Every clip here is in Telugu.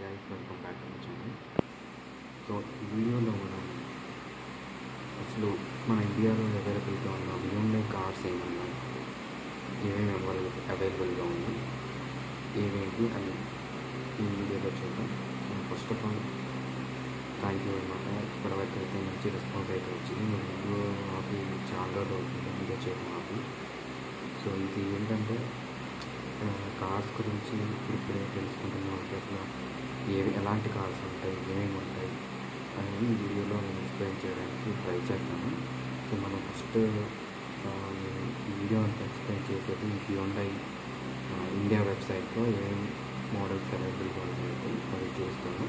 Guys, welcome back to my channel. So ఈ వీడియోలో మనం అసలు మన ఇండియాలో అవైలబుల్గా ఉన్న హ్యుండై కార్స్ ఏమన్నాయి, ఏమేమి అవైలబుల్గా ఉన్నాయి, ఏమేంటి అని ఈ వీడియోలో చూద్దాం. So first of all thank you అనమాట. ఇప్పటివరకు అయితే మంచి రెస్పాన్స్ అయితే వచ్చింది. మన వీడియో నాకు చాలా రోజులు అవుతుంది వీడియో చేయడం నాకు. సో ఇది ఏంటంటే కార్స్ గురించి ఇప్పుడే తెలుసుకుంటున్నాం. అంటే అసలు ఎలాంటి కార్స్ ఉంటాయి, ఏమేమి ఉంటాయి అనేది ఈ వీడియోలో నేను ఎక్స్ప్లెయిన్ చేయడానికి ట్రై చేస్తాను. సో మనం ఫస్ట్ నేను ఈ వీడియో అంతా ఎక్స్ప్లెయిన్ చేసేది హ్యుండై ఇండియా వెబ్సైట్లో ఏమేమి మోడల్స్ అవైలబుల్గా ఉంటాయి అది చూస్తాను.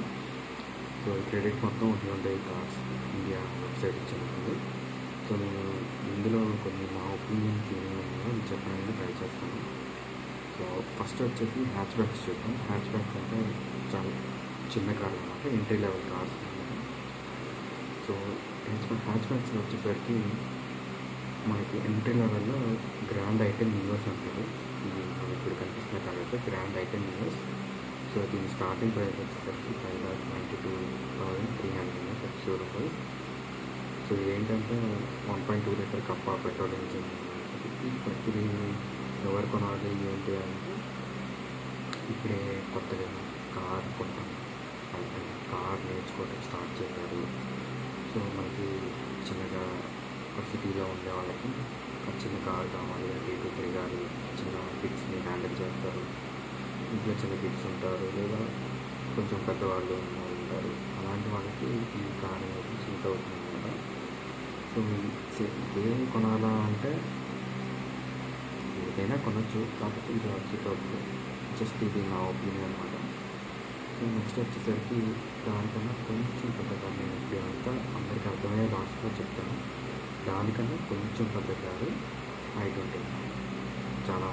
సో ఈ క్రెడిట్ మొత్తం హ్యుండై కార్స్ ఇండియా వెబ్సైట్ ఇచ్చింది. సో నేను ఇందులో కొన్ని నా ఒపీనియన్స్ ఏమేమి ఉన్నాయో చెప్పడానికి ట్రై చేస్తాను. సో ఫస్ట్ వచ్చేసి హ్యాచ్ బ్యాక్స్ చూద్దాం. హ్యాచ్ బ్యాక్స్ అంటే చాలా చిన్న కార్లు అనమాట, ఎంట్రీ లెవెల్ కార్స్ అనమాట. సో హ్యాచ్ బ్యాక్స్ వచ్చేసరికి మనకి ఎంట్రీ లెవెల్లో గ్రాండ్ ఐటెన్ యూఎస్ ఉంటుంది. ఇది మనకి ఇప్పుడు కనిపిస్తున్న కార్ అయితే గ్రాండ్ ఐటెన్ యూఎస్. సో దీని స్టార్టింగ్ ప్రైస్ వచ్చేసరికి 5,92,300 రూపీస్. సో ఏంటంటే 1.2 లీటర్ కప్ప పెట్రోల్ ఇంజిన్. ఇది ఎవరు కొనాలి ఏంటి అంటే ఇప్పుడే కొత్తగా కార్ కొంటాం, కార్ నేర్చుకోవడం స్టార్ట్ చేశారు. సో మనకి చిన్నగా సిటీలో ఉండే వాళ్ళకి చిన్న కార్ కావాలి, అటు ఇటు తిరగాలి, చిన్న కిడ్స్ని హ్యాండిల్ చేస్తారు, ఇంట్లో చిన్న కిడ్స్ ఉంటారు, లేదా కొంచెం పెద్దవాళ్ళు ఉంటారు, అలాంటి వాళ్ళకి ఈ కార్ అనేది సూట్ అవుతుంది అన్నమాట. సో ఏం కొనాలా అంటే ఏదైనా కొనవచ్చు, కాకపోతే ఇది సూట్ అవుతుంది. జస్ట్ ఇది నా ఒపీనియన్ అనమాట. సో నెక్స్ట్ వచ్చేసరికి దానికన్నా కొంచెం పెద్దగా, నేను ఇప్పుడు అంతా అందరికీ అర్థమయ్యే భాషలో చెప్తాను, దానికన్నా కొంచెం పెద్ద కాదు i20. చాలా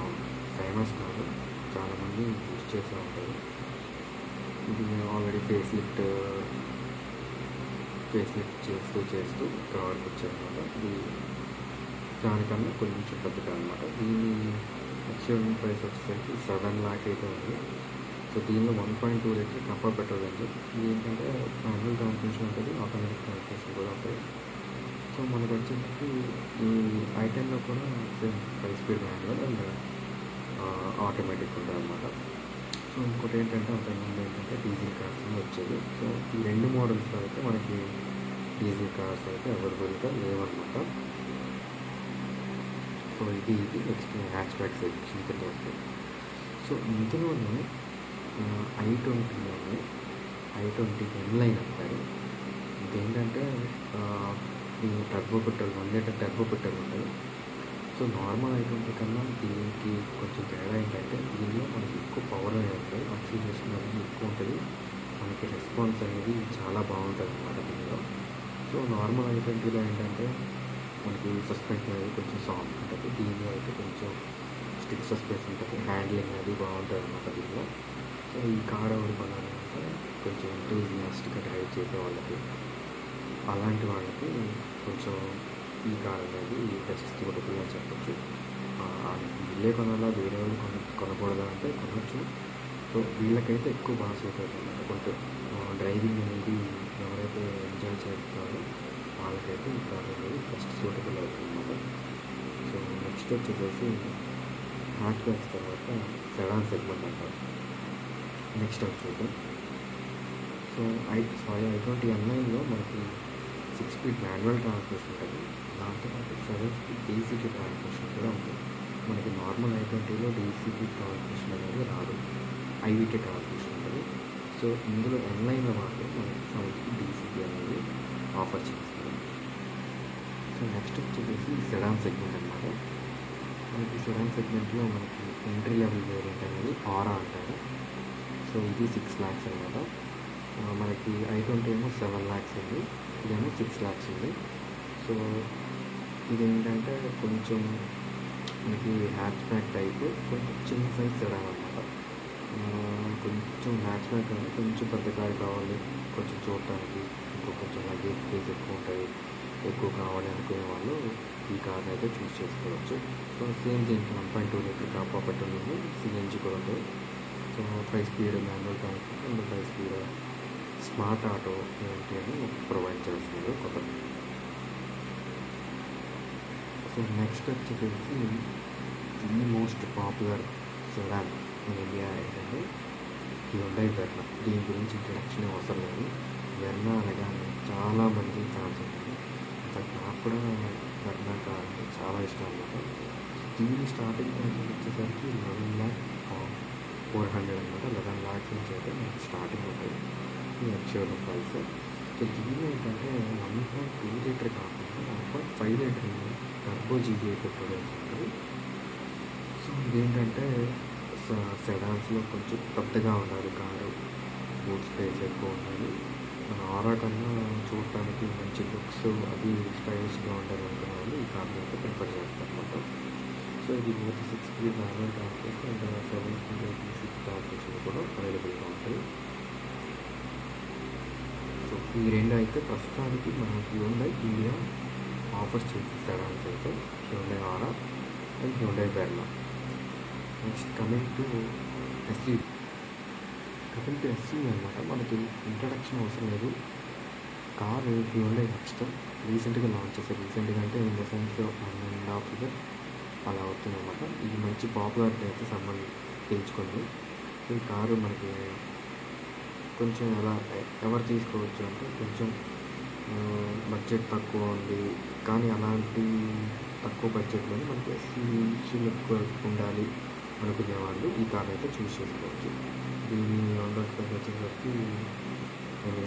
ఫేమస్ కాదు, చాలామంది యూజ్ చేస్తూ ఉంటారు. ఇది ఆల్రెడీ ఫేస్ లిఫ్ట్ చేస్తూ ఇక్కడ వరకు వచ్చారనమాట. ఇది దానికన్నా కొంచెం పెద్దగా అనమాట. దీని యాక్చువల్ ప్రైస్ వచ్చేసరికి 7 lakh అయితే ఉంది. సో దీనిలో 1.2 లీటర్ కంపర్ పెట్రోల్ ఇంజిన్. ఇది ఏంటంటే మాన్యువల్ ట్రాన్స్మిషన్ ఉంటుంది, ఆటోమేటిక్ ట్రాన్స్మిషన్ కూడా ఉంటుంది. సో మనకు వచ్చేసరికి ఈ i10లో కూడా same 5 speed manual and automatic ఉంటుంది అనమాట. సో ఇంకోటి ఏంటంటే అంతకుముందు ఏంటంటే డీజిల్ కార్స్ వచ్చేది. సో ఈ రెండు మోడల్స్లో అయితే మనకి డీజిల్ కార్స్ అయితే అవైలబుల్గా లేవన్నమాట. సో ఇది నెక్స్ట్ హ్యాచ్ బ్యాక్ సెక్షన్ కింద వస్తుంది. సో ఇందులోనే i20 ఎన్లైన్ అంటారు. ఇదేంటంటే దీని turbo petrol 1 litre turbo petrol ఉంటుంది. సో నార్మల్ i20 కన్నా దీనికి కొంచెం తేడా ఏంటంటే దీనిలో మనకి ఎక్కువ పవర్ అనేది ఉంటుంది, ఆక్సిజనేషన్ అనేది ఎక్కువ ఉంటుంది, మనకి రెస్పాన్స్ అనేది చాలా బాగుంటుంది అన్నమాట దీనిలో. సో నార్మల్ i20లో ఏంటంటే మనకి సస్పెన్షన్ అనేది కొంచెం సాఫ్ట్ ఉంటుంది, దీనిలో అయితే కొంచెం స్టిక్ సస్పెన్షన్ ఉంటుంది, హ్యాండ్లింగ్ అది బాగుంటుంది అన్నమాట దీనిలో. సో ఈ కార్ ఎవరు కొనాలంటే కొంచెం ఎంతూజియాస్టిక్గా డ్రైవ్ చేసే వాళ్ళకి, అలాంటి వాళ్ళకి కొంచెం ఈ కార్ అనేది బెస్ట్ సూటబుల్ అని చెప్పచ్చు. వీళ్ళే కొనాలా, వేరే వాళ్ళు కొనకూడదా అంటే కొనవచ్చు. సో వీళ్ళకైతే ఎక్కువ బాగా సూట్ అవుతుంది అనుకుంటే డ్రైవింగ్ అనేది ఎవరైతే ఎంజాయ్ చేస్తారో వాళ్ళకైతే ఈ కార్ అనేది ఫస్ట్ సూటబుల్ అవుతుంది అన్నమాట. సో నెక్స్ట్ వచ్చేసేసి హ్యాచ్ బ్యాక్స్ తర్వాత సెడాన్ సెగ్మెంట్ అంటారు. నెక్స్ట్ అవి చూద్దాం. సో i20 ఎన్లైన్లో మనకి 6 స్పీడ్ మాన్యువల్ ట్రాన్స్మిషన్ ఉంటుంది, దాంతోపాటు 7 స్పీడ్ డీసీటీ ట్రాన్స్మిషన్ కూడా ఉంటుంది. మనకి నార్మల్ i20లో డీసీటీ ట్రాన్స్మిషన్ అనేది రాదు, ఐవిటీ ట్రాన్స్మిషన్ ఉంటుంది. సో ఇందులో ఎన్లైన్లో మాత్రం మనకి 7 స్పీడ్ డీసీటీ అనేది ఆఫర్ చేస్తుంది. సో నెక్స్ట్ వచ్చేసి సెడాన్ సెగ్మెంట్ అనమాట. మనకి సెడాన్ సెగ్మెంట్లో మనకి ఎంట్రీ లెవెల్ వేరియంట్ అనేది ఆరా అంటారు. సో ఇది 6 lakhs అనమాట. మనకి i20 ఏమో 7 lakhs ఉంది, ఇదేమో 6 lakhs ఉంది. సో ఇదేంటంటే కొంచెం మనకి హ్యాచ్ బ్యాక్ టైప్, కొంచెం చిన్న సైజ్ సెడాన్ అనమాట. కొంచెం హ్యాచ్ బ్యాక్ అంటే కొంచెం పెద్ద కార్ కావాలి, కొంచెం చూడటానికి కొంచెం లగేజ్ స్పేస్ ఎక్కువ ఉంటుంది, ఎక్కువ కావాలి అనుకునే వాళ్ళు ఈ కార్ని అయితే చూస్ చేసుకోవచ్చు. సో సేమ్ దీనికి 1.2 లీటర్ కాపా పెట్రోల్ సిఎన్జి కూడా ఉంటుంది. So 5 speed manual transmission and 5 speed smart auto ఏంటి అని ప్రొవైడ్ చేస్తున్నారు కొత్తది. సో నెక్స్ట్ వచ్చేసి the most popular sedan in India ఏంటంటే హ్యుండై వెర్నా. దీని గురించి ఇంట్రడక్షన్ అవసరం లేదు. వెర్నా అనగానే చాలామంది ఫ్యాన్స్ ఉంటుంది. ఇన్ఫాక్ట్ నాకు కూడా వెర్నా కార్ అంటే చాలా ఇష్టం అన్నమాట. దీని స్టార్టింగ్ ప్రైస్ వచ్చేసరికి 11,400 అనమాట. 11 lakhs నుంచి అయితే మనకి స్టార్టింగ్ ఉంటుంది ఈ ఎక్స్షోరూమ్ ప్రైస్. సో దీనిలో ఏంటంటే 1.2 లీటర్ కాకుండా 1.5 లీటర్ టర్బో జీబీ పెట్రోల్ ఉంటుంది. సో ఇదేంటంటే సెడాన్స్లో కొంచెం పెద్దగా ఉండాలి కారు, బూట్ స్పేస్ ఎక్కువ ఉండాలి, మన ఆరా కన్నా చూడటానికి మంచి లుక్స్ అది స్టైలిష్గా ఉండాలి అనుకున్న వాళ్ళు ఈ కార్ని అయితే ప్రిఫర్ చేస్తారు అనమాట. సో ఇది both 6 speed manual transmission and 7 speed AC transmission కూడా అవైలబుల్గా ఉంటాయి. సో ఈ రెండు అయితే ప్రస్తుతానికి మన హ్యుండై ఇండియా ఆఫర్స్ చేసే సెడాన్స్ అయితే Hyundai aura and Hyundai Verna. Next coming to SUV అనమాట. మనకి ఇంట్రడక్షన్ అవసరం లేదు. కారు హ్యుండై నెక్స్టర్ రీసెంట్గా లాంచ్ చేశారు. రీసెంట్గా అంటే ఇన్ ద సెన్స్ 1.5 year అలా అవుతుంది అనమాట. ఇది మంచి పాపులారిటీ అయితే పెంచుకుంది. ఈ కారు మనకి కొంచెం ఎవరు తీసుకోవచ్చు అంటే కొంచెం బడ్జెట్ తక్కువ ఉంది కానీ అలాంటి తక్కువ బడ్జెట్లోనే మనకి లుక్ ఉండాలి అనుకునే వాళ్ళు ఈ కార్ అయితే చూస్ చేసుకోవచ్చు. దీని ఆన్రోడ్ ప్రైస్ వచ్చేసరికి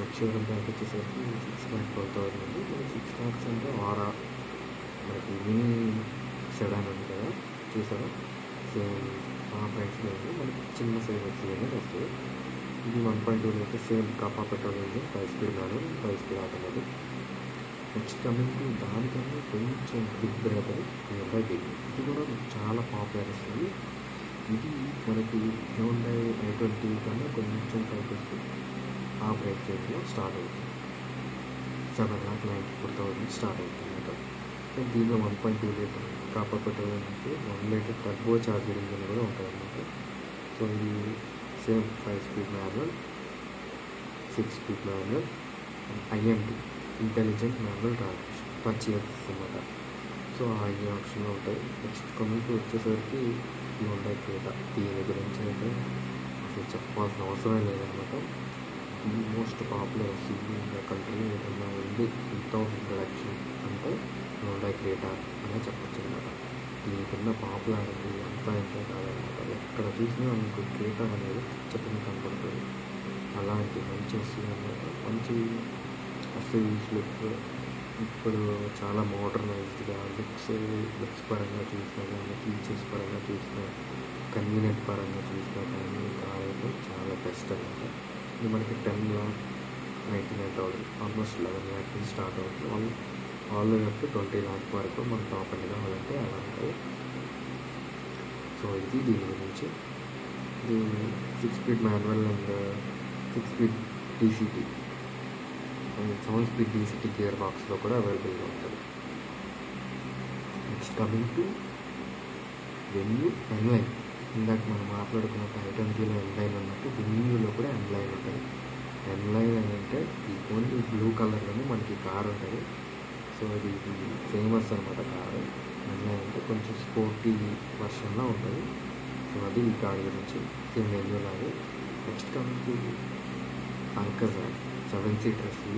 ఎక్స్షోరూమ్ ప్రైస్ వచ్చేసరికి 6,12,000 ఉంది. మనకి 6 lakhs అంటే ఆరా మనకి మినీ సెడాన్ ఉంది కదా చూసారా, సేమ్ ఆ ప్రైస్లో మనకి చిన్న సైజ్ వచ్చేది అనేది వస్తుంది. ఇది 1.2 litre same Kappa petrol engine, 5 speed manual, 5 speed automatic. Next coming to దానికన్నా కొంచెం బిగ్ బ్రదర్ హ్యుండై వెహికల్. ఇది కూడా చాలా పాపులర్ వస్తుంది. ఇది మనకి హ్యుండై i20 కన్నా కొంచెం పైకి వస్తుంది. ఆ ప్రైస్ రేంజ్లో స్టార్ట్ అవుతుంది. 7,94,000 స్టార్ట్ అవుతుంది అన్నమాట. దీనిలో 1.2 లీటర్ కాపర్ పెట్రోల్ అంటే 1 లీటర్ టర్బో చార్జర్ ఇంజిన్ కూడా ఉంటుంది అన్నమాట. సో ఇది same 5 speed manual, 6 speed manual, IMT intelligent manual transmission touch అన్నమాట. సో ఈ ఆప్షన్లో ఉంటాయి. నెక్స్ట్ కమింగ్ వచ్చేసరికి హ్యుండై క్రెటా. దీని గురించి అయితే అసలు చెప్పాల్సిన అవసరం లేదనమాట. The most popular SUV in the country ఏదన్నా ఉంది వితౌట్ ఇంట్రడక్షన్ అంటే హ్యుండై క్రెటా అనే చెప్పచ్చు అనమాట. దీనికున్న పాపులారిటీ అంతా ఇంత కాదనమాట. ఎక్కడ చూసినా మీకు క్రెటా అనేది చెప్పిన కనపడుతుంది. అలాంటి మంచి ఎస్యూవీ అనమాట. మంచి ఎస్యూవీస్ లుక్ ఇప్పుడు చాలా మోడర్నైజ్డ్గా లుక్స్ పరంగా చూసినా కానీ, ఫీచర్స్ పరంగా చూసినా, కన్వీనియంట్ పరంగా చూసినా కానీ కార్ అయితే చాలా బెస్ట్ అనమాట. ఇది మనకి 10,99,000 ఆల్మోస్ట్ 11 lakhs నుంచి స్టార్ట్ అవుతుంది. ఆల్ అప్ 20 lakhs వరకు మన టాప్ ఎండ్ కావాలంటే అలా ఉంటుంది. సో ఇది దీని గురించి. ఇది 6 speed manual and 6 speed DCT and 7 speed DCT gear బాక్స్లో కూడా అవైలబుల్గా ఉంటుంది. Next coming to venue N Line. ఇందాక మనం మాట్లాడుకున్నట్టు i20లో ఎన్లైన్ ఉన్నట్టు వెన్యూలో కూడా ఎన్లైన్ ఉంటుంది. ఎన్లైన్ అని అంటే ఈ ఓన్లీ బ్లూ కలర్లోనే మనకి కార్ ఉంటుంది. సో ఇది ఫేమస్ అనమాట కారు. ఎన్లైన్ అంటే కొంచెం స్పోర్టీ వర్షన్లో ఉంటుంది. సో అది ఈ కార్ గురించి సేమ్ వెన్యూ లాగే. Next coming to Alcazar 7 seater SUV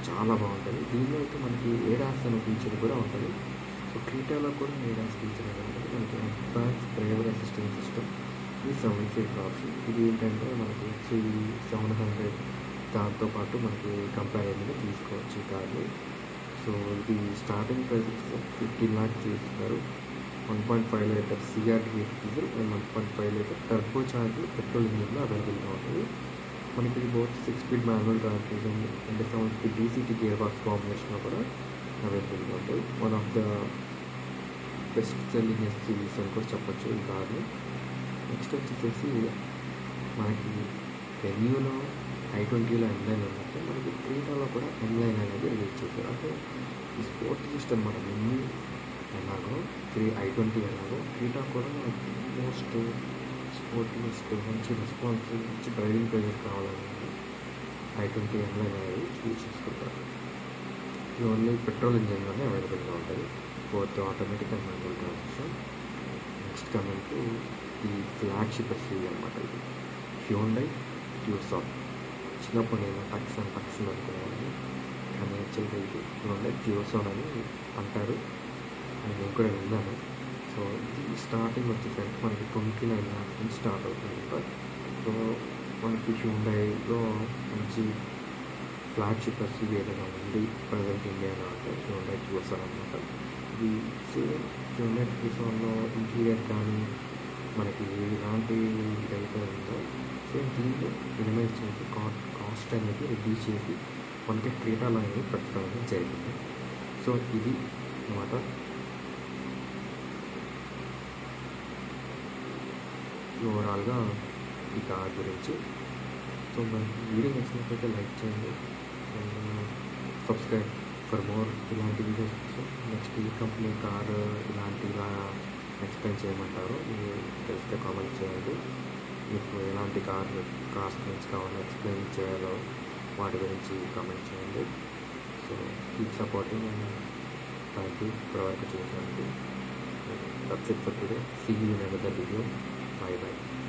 చాలా బాగుంటుంది. దీనిలో అయితే మనకి ADAS అనే ఫీచర్ కూడా ఉంటుంది. సో క్రీటాలో కూడా ADAS ఫీచర్ అనేది ఉంటుంది. మనకి అడ్వాన్స్ డ్రైవర్ అసిస్టెంట్ సిస్టమ్ ఈ 7 seater ఆప్షన్. ఇది ఏంటంటే మనకి XUV700 దాంతోపాటు మనకి కంపారిజన్గా తీసుకోవచ్చు ఈ కార్ని. సో ఇది స్టార్టింగ్ ప్రైస్ వచ్చేసి 15 lakhs చేస్తున్నారు. 1.5 litre CRT diesel and 1.5 litre turbo charge petrol ఇంజిన్లో అవైలబుల్గా ఉంటుంది. మనకి ఇది బోత్ 6 స్పీడ్ మాన్యువల్ ట్రాన్స్మిషన్ అంటే 7 స్పీడ్ DCT గేర్ బాక్స్ కాంబినేషన్లో కూడా అవైలబుల్గా ఉంటుంది. One of the best selling SUVs అని కూడా చెప్పొచ్చు ఈ కార్ని. నెక్స్ట్ వచ్చేసి మనకి వెన్యూలో i20లో ఎన్లైన్ ఉన్నట్టు మనకి క్రీటాలో కూడా ఎన్లైన్ అనేది రిలీజ్ చేశారు. అంటే ఈ స్పోర్ట్ సిస్టమ్ అనమాట. వెన్యూ ఎలాగో i20 ఎలాగో క్రీటా కూడా మోస్ట్ స్పోర్టిస్ట్ మంచి రెస్పాన్స్ మంచి డ్రైవింగ్ ప్రెజర్ కావాలని i20 M-line అనేది చూస్ చేసుకుంటారు. ఇది ఓన్లీ పెట్రోల్ ఇంజన్లోనే అవైలబుల్గా ఉంటుంది. Both automatic and manual transmission. Next coming to ఈ ఫ్లాగ్షిప్ ఎస్యూవీ అనమాట. ఇది హ్యూండై ట్యూసాన్. చిన్నప్పుడు నేను టక్సన్ అనుకునేవాడిని, కానీ యాక్చువల్గా ఇది హ్యూండై ట్యూసాన్ అని అంటారు అని నేను కూడా విన్నాను. సో ఇది స్టార్టింగ్ వచ్చేసరికి మనకి 29 lakhs నుంచి స్టార్ట్ అవుతుంది. సో మనకి హ్యూండైలో మంచి ఫ్లాగ్షిప్ ఎస్యూవీ ఏదైనా ఉంది ప్రజెంట్ ఇండియాలో అంటే హ్యూండై ట్యూసాన్ అనమాట. ఇది సేమ్ హ్యూండై ట్యూసాన్లో ఇంటీరియర్ కానీ మనకి ఎలాంటి ఇదైతే ఉందో సేమ్ దీన్ని మినిమైజ్ చేసి కాస్ట్ అనేది రిడ్యూస్ చేసి మనకి క్రీటా లైన్ పెట్టడం అనేది జరిగింది. సో ఇది అనమాట ఓవరాల్గా ఈ కార్ గురించి. సో మనకి వీడియో నచ్చినట్లయితే లైక్ చేయండి అండ్ సబ్స్క్రైబ్ ఫర్ మోర్ ఇలాంటి వీడియోస్ కోసం. నెక్స్ట్ ఈ కంపెనీ కార్ ఇలాంటిగా ఎక్స్ప్లెయిన్ చేయమంటారు మీరు తెలిస్తే కామెంట్ చేయండి. మీకు ఎలాంటి కార్స్ గురించి కావాలో ఎక్స్ప్లెయిన్ చేయాలో వాటి గురించి కామెంట్ చేయండి. So keep supporting and thank you ఇప్పటివరకు చూసినందుకు. That's it for today. See you in another video. Bye bye.